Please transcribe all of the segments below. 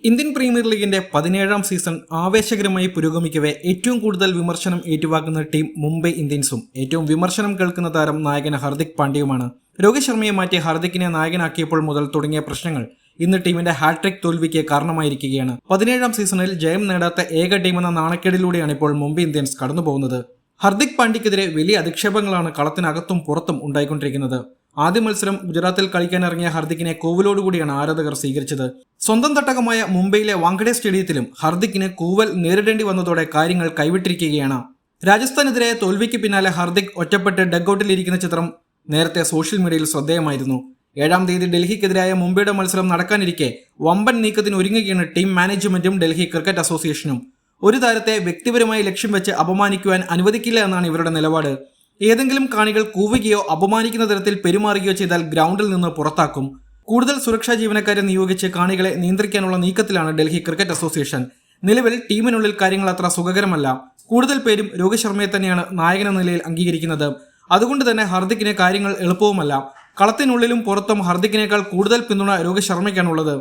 Indian premier ലീഗിന്റെ 17ാം season ആവേശകരമായി പുരോഗമിക്കവേ ഏറ്റവും കൂടുതൽ വിമർശനം ഏറ്റുവാങ്ങുന്ന ടീം മുംബൈ ഇന്ത്യൻസും ഏറ്റവും വിമർശനം കേൾക്കുന്ന താരം നായകൻ ഹർദിക് പാണ്ഡ്യയുമാണ്. രോഹിത് ശർമ്മയെ മാറ്റി ഹർദിക്കിനെ നായകനാക്കിയപ്പോൾ മുതൽ തുടങ്ങിയ പ്രശ്നങ്ങൾ ഇന്ന് ടീമിന്റെ ഹാട്രിക് തോൽവിക്ക് കാരണമായിരിക്കുകയാണ്. 17ാം സീസണിൽ ജയം നേടാത്ത ഏക ടീമെന്ന നാണക്കേടിലൂടെയാണ് ഇപ്പോൾ മുംബൈ ഇന്ത്യൻസ് കടന്നുപോകുന്നത്. ഹർദിക് പാണ്ഡ്യക്കെതിരെ വലിയ അധിക്ഷേപങ്ങളാണ് കളത്തിനകത്തും പുറത്തും ഉണ്ടായിക്കൊണ്ടിരിക്കുന്നത്. ആദ്യ മത്സരം ഗുജറാത്തിൽ കളിക്കാനിറങ്ങിയ ഹർദിക്കിനെ കൂവലോടുകൂടിയാണ് ആരാധകർ സ്വീകരിച്ചത്. സ്വന്തം തട്ടകമായ മുംബൈയിലെ വാങ്കഡെ സ്റ്റേഡിയത്തിലും ഹർദിക്കിന് കൂവൽ നേരിടേണ്ടി വന്നതോടെ കാര്യങ്ങൾ കൈവിട്ടിരിക്കുകയാണ്. രാജസ്ഥാനെതിരായ തോൽവിക്ക് പിന്നാലെ ഹർദിക് ഒറ്റപ്പെട്ട് ഡഗ്ഔട്ടിലിരിക്കുന്ന ചിത്രം നേരത്തെ സോഷ്യൽ മീഡിയയിൽ ശ്രദ്ധേയമായിരുന്നു. 7ാം തീയതി ഡൽഹിക്കെതിരായ മുംബൈയുടെ മത്സരം നടക്കാനിരിക്കെ വമ്പൻ നീക്കത്തിന് ഒരുങ്ങുകയാണ് ടീം മാനേജ്മെന്റും ഡൽഹി ക്രിക്കറ്റ് അസോസിയേഷനും. ഒരു താരത്തെ വ്യക്തിപരമായി ലക്ഷ്യം വെച്ച് അപമാനിക്കുവാൻ അനുവദിക്കില്ല എന്നാണ് ഇവരുടെ നിലപാട്. ഏതെങ്കിലും കാണികൾ കൂവുകയോ അപമാനിക്കുന്ന തരത്തിൽ പെരുമാറുകയോ ചെയ്താൽ ഗ്രൗണ്ടിൽ നിന്ന് പുറത്താക്കും. കൂടുതൽ സുരക്ഷാ ജീവനക്കാരെ നിയോഗിച്ച് കാണികളെ നിയന്ത്രിക്കാനുള്ള നീക്കത്തിലാണ് ഡൽഹി ക്രിക്കറ്റ് അസോസിയേഷൻ. നിലവിൽ ടീമിനുള്ളിൽ കാര്യങ്ങൾ അത്ര സുഖകരമല്ല. കൂടുതൽ പേരും രോഹിത് ശർമ്മയെ തന്നെയാണ് നായകനെന്ന നിലയിൽ അംഗീകരിക്കുന്നത്. അതുകൊണ്ട് തന്നെ ഹർദിക്കിന് കാര്യങ്ങൾ എളുപ്പവുമല്ല. കളത്തിനുള്ളിലും പുറത്തും ഹർദിക്കിനേക്കാൾ കൂടുതൽ പിന്തുണ രോഹിത് ശർമ്മയ്ക്കാണുള്ളത്.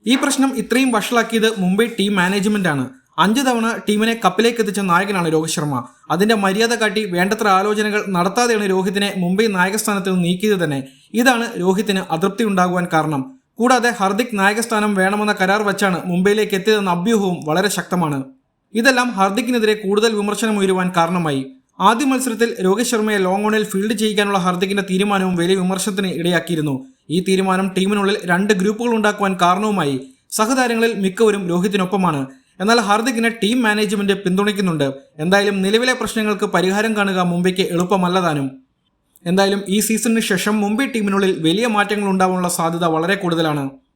ഈ പ്രശ്നം ഇത്രയും വഷളാക്കിയത് മുംബൈ ടീം മാനേജ്മെന്റാണ്. 5 തവണ ടീമിനെ കപ്പിലേക്ക് എത്തിച്ച നായകനാണ് രോഹിത് ശർമ്മ. അതിന്റെ മര്യാദ കാട്ടി വേണ്ടത്ര ആലോചനകൾ നടത്താതെയാണ് രോഹിത്തിനെ മുംബൈ നായകസ്ഥാനത്ത് നിന്ന് നീക്കിയത് തന്നെ. ഇതാണ് രോഹിത്തിന് അതൃപ്തി ഉണ്ടാകുവാൻ കാരണം. കൂടാതെ ഹർദിക് നായകസ്ഥാനം വേണമെന്ന കരാർ വച്ചാണ് മുംബൈയിലേക്ക് എത്തിയതെന്ന അഭ്യൂഹവും വളരെ ശക്തമാണ്. ഇതെല്ലാം ഹർദിക്കിനെതിരെ കൂടുതൽ വിമർശനം ഉയരുവാൻ കാരണമായി. ആദ്യ മത്സരത്തിൽ രോഹിത് ശർമ്മയെ ലോങ് ഓണിൽ ഫീൽഡ് ചെയ്യിക്കാനുള്ള ഹർദിക്കിന്റെ തീരുമാനവും വലിയ വിമർശനത്തിന് ഇടയാക്കിയിരുന്നു. ഈ തീരുമാനം ടീമിനുള്ളിൽ 2 ഗ്രൂപ്പുകൾ ഉണ്ടാക്കുവാൻ കാരണവുമായി. സഹതാരങ്ങളിൽ മിക്കവരും രോഹിത്തിനൊപ്പമാണ്. എന്നാൽ ഹർദിക്കിനെ ടീം മാനേജ്മെന്റ് പിന്തുണയ്ക്കുന്നുണ്ട്. എന്തായാലും നിലവിലെ പ്രശ്നങ്ങൾക്ക് പരിഹാരം കാണുക മുംബൈക്ക് എളുപ്പമല്ല താനും. എന്തായാലും ഈ സീസണിന് ശേഷം മുംബൈ ടീമിനുള്ളിൽ വലിയ മാറ്റങ്ങൾ ഉണ്ടാവാനുള്ള സാധ്യത വളരെ കൂടുതലാണ്.